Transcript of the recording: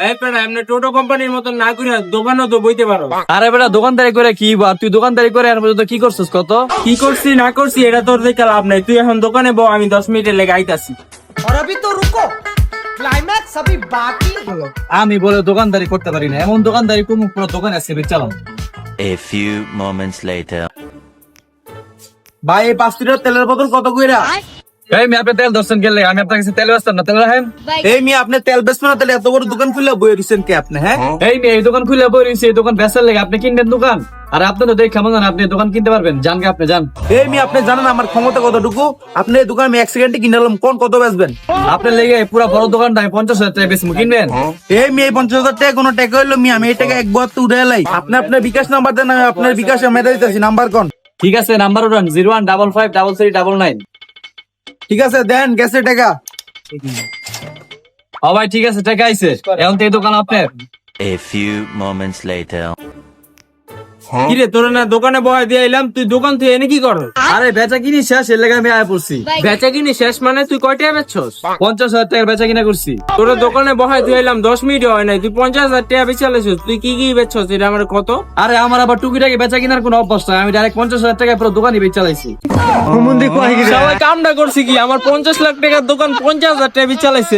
এই পেড়া এমনি টোটো কোম্পানির মতন না করে দোকানও তো বইতে পারো। আরে বেটা দোকানদারি করে কি বা তুই দোকানদারি করে আর পর্যন্ত কি করছিস কত? কি করছি না করছি এটা তোর দেখে লাভ নাই, তুই এখন দোকানে বউ, আমি 10 মিনিটের লেগে আইতাছি। और अभी तो रुको, क्लाइमैक्स अभी बाकी है। আমি বলে দোকানদারি করতে পারি না, এমন দোকানদারি কোন পুরো দোকান আছে চালাম। A few moments later. ভাই এই 5 লিটার তেলের বোতল কত কইরা? এই আমি আপনি তেল দর্শন গেলে আমি আপনার কাছে তেল বেচতাম না, তেল রাখেন। এই মি আপনি তেল বেচবেন না, তাহলে এত বড় দোকান খুলে বইয়ে দিচ্ছেন কে আপনি? হ্যাঁ এই মেয়ে এই দোকান খুলে বইছি, এই দোকান বেচার লেগে আপনি কিনবেন দোকান? আর আপনি তো দেখে কেমন জান আপনি দোকান কিনতে পারবেন? জান কে আপনি জান? এই মি আপনি জানেন আমার ক্ষমতা কতটুকু? আপনি এই দোকান আমি 1 সেকেন্ডে কিনলাম, কোন কত বেচবেন? আপনার লেগে পুরো বড় দোকানটা আমি 50,000 টাকা বেচবো, কিনবেন? এই মি এই 50,000 টাকা কোনো টাকা হইলো মি আমি এই টাকা এক বছর উঠে এলাই। আপনি আপনার বিকাশ নাম্বার দেন, আমি আপনার বিকাশে মেরে দিতেছি। নাম্বার কোন? ঠিক আছে নাম্বার উঠান 01553399। ঠিক আছে দেন, গেছে টাকা। ও ভাই ঠিক আছে টাকা আইছে, এখন তো এই দোকান আপনার। A few moments later. কিরে তোর না দোকানে বয় দিয়ে এলাম, তুই দোকান থেকে এনে কি করো? আরে বেচা কিনি শেষ, এর লেগে আমি আয়া পড়ছি। বেচা কিনি শেষ মানে তুই কয় টাকা বেচছস? 50,000 টাকার বেচা কিনা করছি। তোর দোকানে বহাই দিয়ে এলাম 10 মিনিট হয় নাই, তুই 50,000 টাকা বেচে আলাইছিস। তুই কি কি বেচছস এটা আমার কত? আরে আমার আবার টুকিটাকি বেচা কিনার কোনো অভ্যাস নাই, আমি ডাইরেক্ট 50,000 টাকা পুরো দোকানই বেচে চালাইছি। সবাই কামটা করছি কি? আমার 50 লাখ টাকার দোকান 50,000 টাকা বেচে আলাইছে।